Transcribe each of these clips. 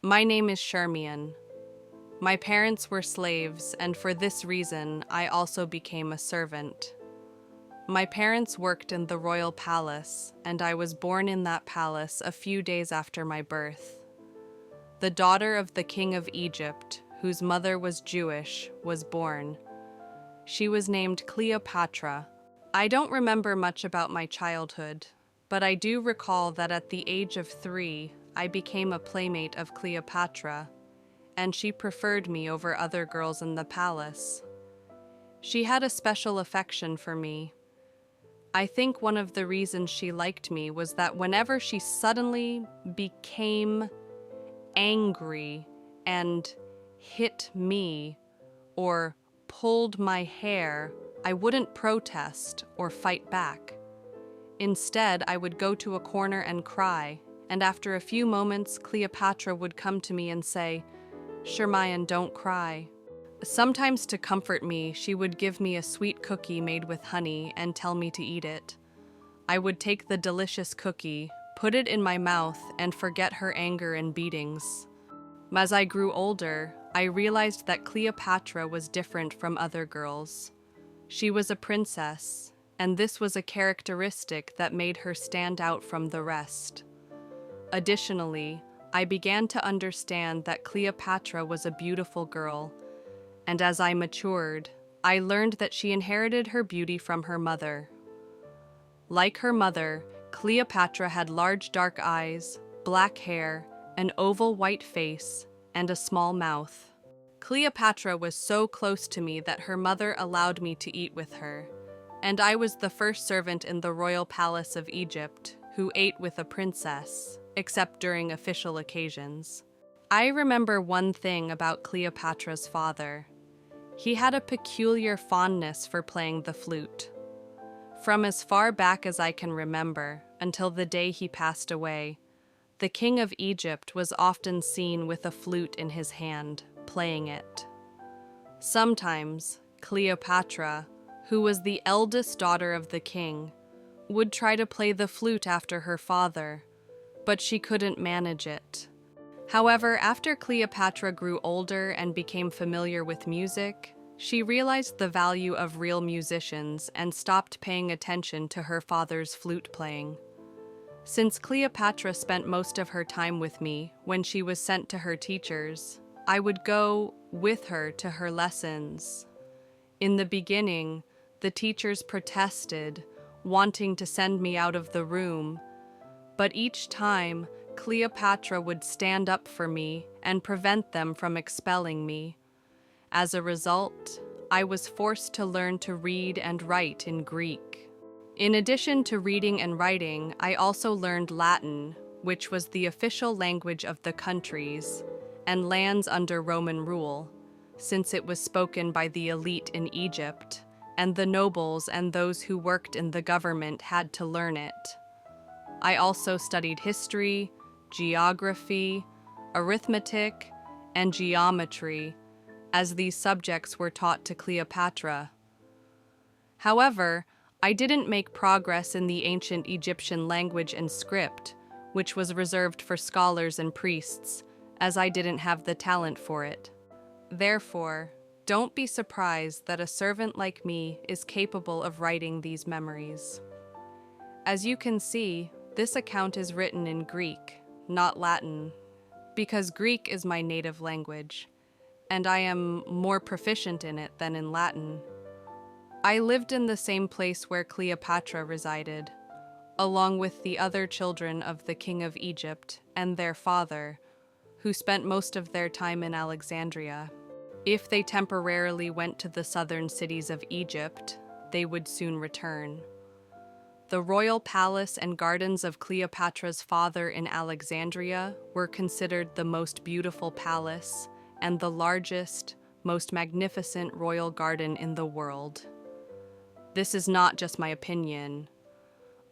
My name is Shermian. My parents were slaves, and for this reason, I also became a servant. My parents worked in the royal palace, and I was born in that palace a few days after my birth. The daughter of the king of Egypt, whose mother was Jewish, was born. She was named Cleopatra. I don't remember much about my childhood, but I do recall that at the age of 3, I became a playmate of Cleopatra, and she preferred me over other girls in the palace. She had a special affection for me. I think one of the reasons she liked me was that whenever she suddenly became angry and hit me or pulled my hair, I wouldn't protest or fight back. Instead, I would go to a corner and cry, and after a few moments, Cleopatra would come to me and say, "Shermian, don't cry." Sometimes to comfort me, she would give me a sweet cookie made with honey and tell me to eat it. I would take the delicious cookie, put it in my mouth, and forget her anger and beatings. As I grew older, I realized that Cleopatra was different from other girls. She was a princess, and this was a characteristic that made her stand out from the rest. Additionally, I began to understand that Cleopatra was a beautiful girl, and as I matured, I learned that she inherited her beauty from her mother. Like her mother, Cleopatra had large dark eyes, black hair, an oval white face, and a small mouth. Cleopatra was so close to me that her mother allowed me to eat with her, and I was the first servant in the royal palace of Egypt who ate with a princess, except during official occasions. I remember one thing about Cleopatra's father. He had a peculiar fondness for playing the flute. From as far back as I can remember, until the day he passed away, the king of Egypt was often seen with a flute in his hand, playing it. Sometimes, Cleopatra, who was the eldest daughter of the king, would try to play the flute after her father, but she couldn't manage it. However, after Cleopatra grew older and became familiar with music, she realized the value of real musicians and stopped paying attention to her father's flute playing. Since Cleopatra spent most of her time with me when she was sent to her teachers, I would go with her to her lessons. In the beginning, the teachers protested, wanting to send me out of the room, but each time, Cleopatra would stand up for me and prevent them from expelling me. As a result, I was forced to learn to read and write in Greek. In addition to reading and writing, I also learned Latin, which was the official language of the countries and lands under Roman rule, since it was spoken by the elite in Egypt, and the nobles and those who worked in the government had to learn it. I also studied history, geography, arithmetic, and geometry, as these subjects were taught to Cleopatra. However, I didn't make progress in the ancient Egyptian language and script, which was reserved for scholars and priests, as I didn't have the talent for it. Therefore, don't be surprised that a servant like me is capable of writing these memories. As you can see, this account is written in Greek, not Latin, because Greek is my native language, and I am more proficient in it than in Latin. I lived in the same place where Cleopatra resided, along with the other children of the king of Egypt and their father, who spent most of their time in Alexandria. If they temporarily went to the southern cities of Egypt, they would soon return. The royal palace and gardens of Cleopatra's father in Alexandria were considered the most beautiful palace and the largest, most magnificent royal garden in the world. This is not just my opinion.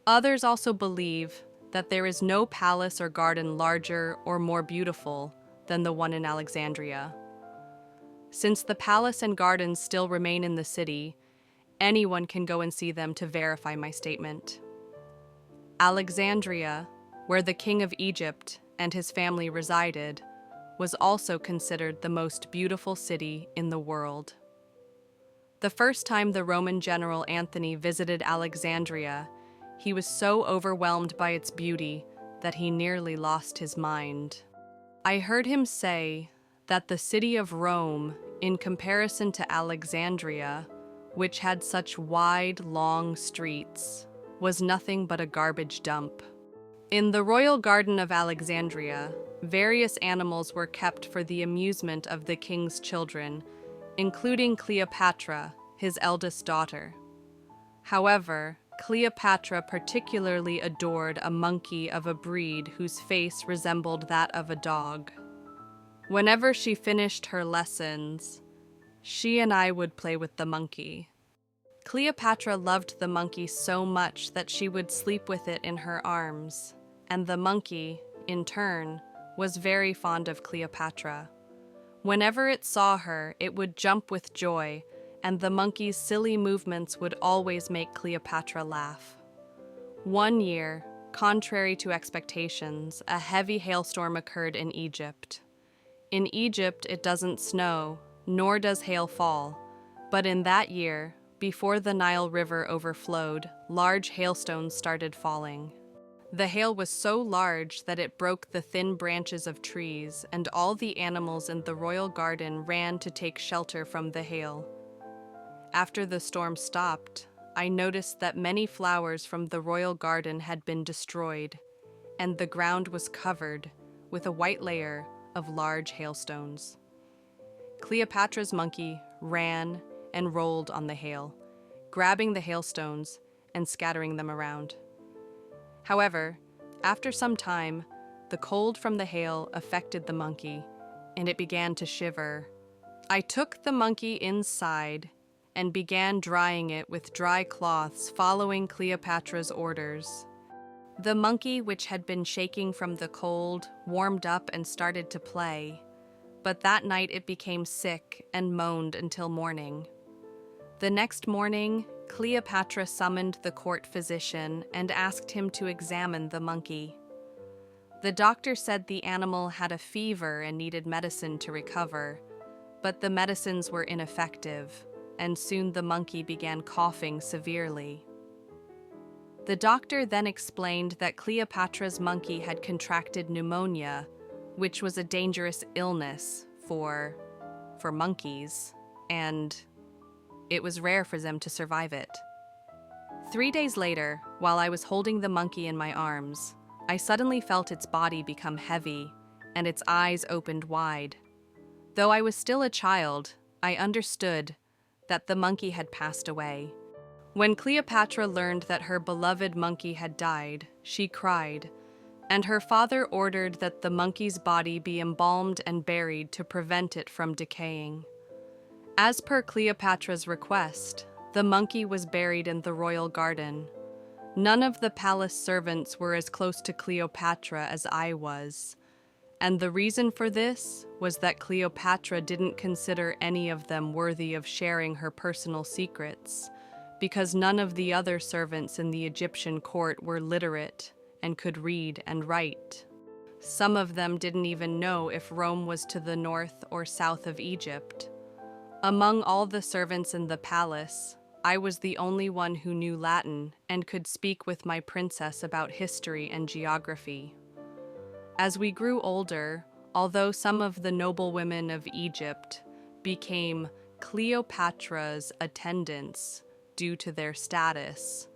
Others also believe that there is no palace or garden larger or more beautiful than the one in Alexandria. Since the palace and gardens still remain in the city, anyone can go and see them to verify my statement. Alexandria, where the king of Egypt and his family resided, was also considered the most beautiful city in the world. The first time the Roman general Antony visited Alexandria, he was so overwhelmed by its beauty that he nearly lost his mind. I heard him say that the city of Rome, in comparison to Alexandria, which had such wide, long streets, was nothing but a garbage dump. In the royal garden of Alexandria, various animals were kept for the amusement of the king's children, including Cleopatra, his eldest daughter. However, Cleopatra particularly adored a monkey of a breed whose face resembled that of a dog. Whenever she finished her lessons, she and I would play with the monkey. Cleopatra loved the monkey so much that she would sleep with it in her arms, and the monkey, in turn, was very fond of Cleopatra. Whenever it saw her, it would jump with joy, and the monkey's silly movements would always make Cleopatra laugh. One year, contrary to expectations, a heavy hailstorm occurred in Egypt. In Egypt, it doesn't snow, nor does hail fall, but in that year, before the Nile River overflowed, large hailstones started falling. The hail was so large that it broke the thin branches of trees, and all the animals in the royal garden ran to take shelter from the hail. After the storm stopped, I noticed that many flowers from the royal garden had been destroyed, and the ground was covered with a white layer of large hailstones. Cleopatra's monkey ran and rolled on the hail, grabbing the hailstones and scattering them around. However, after some time, the cold from the hail affected the monkey, and it began to shiver. I took the monkey inside and began drying it with dry cloths, following Cleopatra's orders. The monkey, which had been shaking from the cold, warmed up and started to play, but that night it became sick and moaned until morning. The next morning, Cleopatra summoned the court physician and asked him to examine the monkey. The doctor said the animal had a fever and needed medicine to recover, but the medicines were ineffective, and soon the monkey began coughing severely. The doctor then explained that Cleopatra's monkey had contracted pneumonia, which was a dangerous illness for monkeys, and it was rare for them to survive it. 3 days later, while I was holding the monkey in my arms, I suddenly felt its body become heavy, and its eyes opened wide. Though I was still a child, I understood that the monkey had passed away. When Cleopatra learned that her beloved monkey had died, she cried, and her father ordered that the monkey's body be embalmed and buried to prevent it from decaying. As per Cleopatra's request, the monkey was buried in the royal garden. None of the palace servants were as close to Cleopatra as I was, and the reason for this was that Cleopatra didn't consider any of them worthy of sharing her personal secrets, because none of the other servants in the Egyptian court were literate and could read and write. Some of them didn't even know if Rome was to the north or south of Egypt. Among all the servants in the palace, I was the only one who knew Latin and could speak with my princess about history and geography. As we grew older, although some of the noble women of Egypt became Cleopatra's attendants due to their status,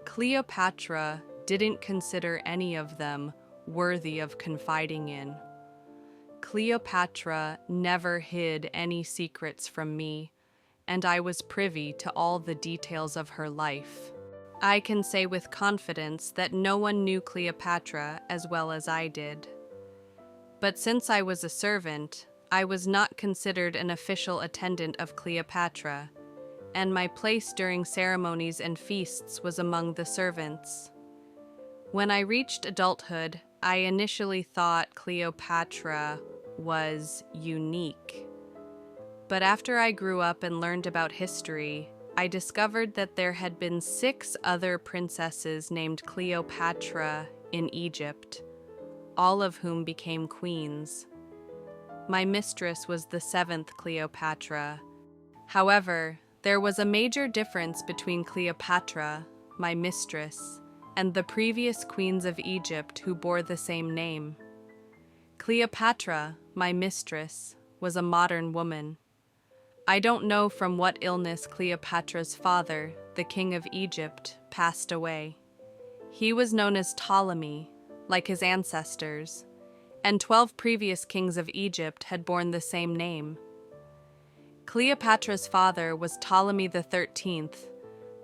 Cleopatra didn't consider any of them worthy of confiding in. Cleopatra never hid any secrets from me, and I was privy to all the details of her life. I can say with confidence that no one knew Cleopatra as well as I did. But since I was a servant, I was not considered an official attendant of Cleopatra, and my place during ceremonies and feasts was among the servants. When I reached adulthood, I initially thought Cleopatra was unique. But after I grew up and learned about history, I discovered that there had been 6 other princesses named Cleopatra in Egypt, all of whom became queens. my mistress was the seventh Cleopatra. However, there was a major difference between Cleopatra, my mistress, and the previous queens of Egypt who bore the same name. Cleopatra, my mistress, was a modern woman. I don't know from what illness Cleopatra's father, the king of Egypt, passed away. He was known as Ptolemy, like his ancestors, and 12 previous kings of Egypt had borne the same name. Cleopatra's father was Ptolemy the 13th,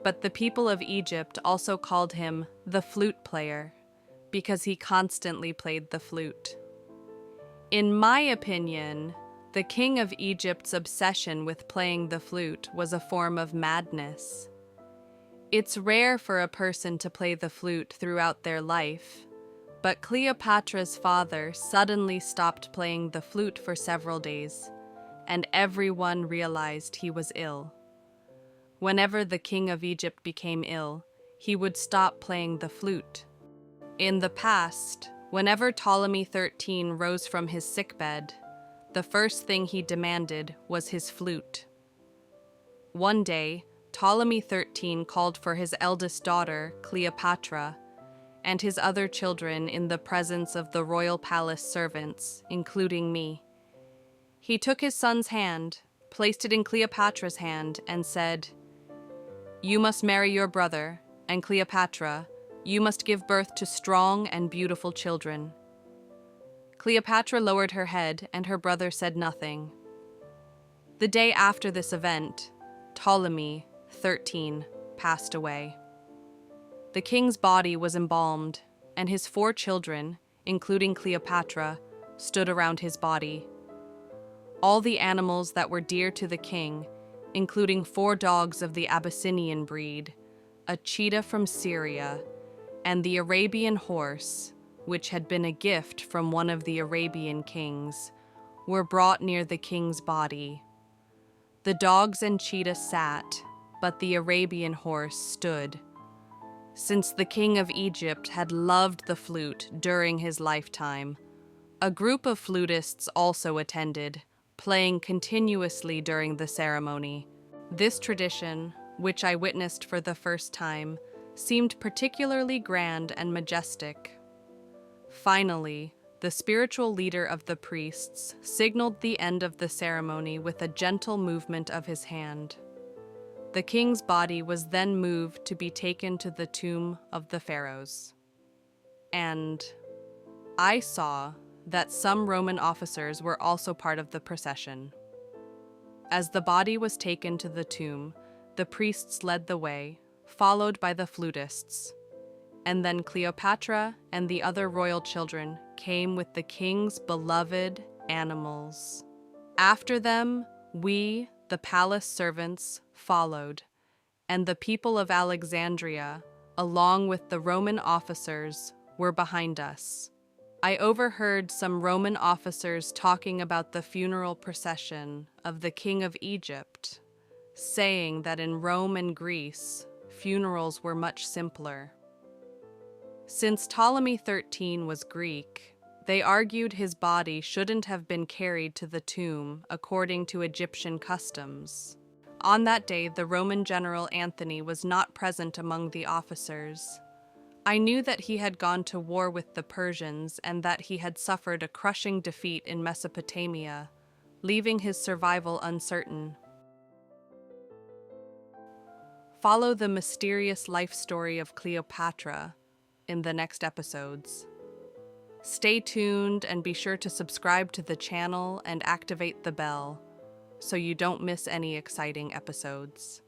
but the people of Egypt also called him the flute player, because he constantly played the flute. In my opinion, the king of Egypt's obsession with playing the flute was a form of madness. It's rare for a person to play the flute throughout their life, but Cleopatra's father suddenly stopped playing the flute for several days, and everyone realized he was ill. Whenever the king of Egypt became ill, he would stop playing the flute. In the past, whenever Ptolemy XIII rose from his sickbed, the first thing he demanded was his flute. One day, Ptolemy XIII called for his eldest daughter, Cleopatra, and his other children in the presence of the royal palace servants, including me. He took his son's hand, placed it in Cleopatra's hand, and said, "You must marry your brother, and Cleopatra, you must give birth to strong and beautiful children." Cleopatra lowered her head, and her brother said nothing. The day after this event, Ptolemy XIII passed away. The king's body was embalmed, and his 4 children, including Cleopatra, stood around his body. All the animals that were dear to the king, including 4 dogs of the Abyssinian breed, a cheetah from Syria, and the Arabian horse, which had been a gift from one of the Arabian kings, were brought near the king's body. The dogs and cheetah sat, but the Arabian horse stood. Since the king of Egypt had loved the flute during his lifetime, a group of flutists also attended, playing continuously during the ceremony. This tradition, which I witnessed for the first time, seemed particularly grand and majestic. Finally, the spiritual leader of the priests signaled the end of the ceremony with a gentle movement of his hand. The king's body was then moved to be taken to the tomb of the pharaohs. And I saw that some Roman officers were also part of the procession. As the body was taken to the tomb, the priests led the way, followed by the flutists. And then Cleopatra and the other royal children came with the king's beloved animals. After them, we, the palace servants, followed, and the people of Alexandria, along with the Roman officers, were behind us. I overheard some Roman officers talking about the funeral procession of the king of Egypt, saying that in Rome and Greece, funerals were much simpler. Since Ptolemy XIII was Greek, they argued his body shouldn't have been carried to the tomb according to Egyptian customs. On that day, the Roman general Antony was not present among the officers. I knew that he had gone to war with the Persians and that he had suffered a crushing defeat in Mesopotamia, leaving his survival uncertain. Follow the mysterious life story of Cleopatra in the next episodes. Stay tuned and be sure to subscribe to the channel and activate the bell so you don't miss any exciting episodes.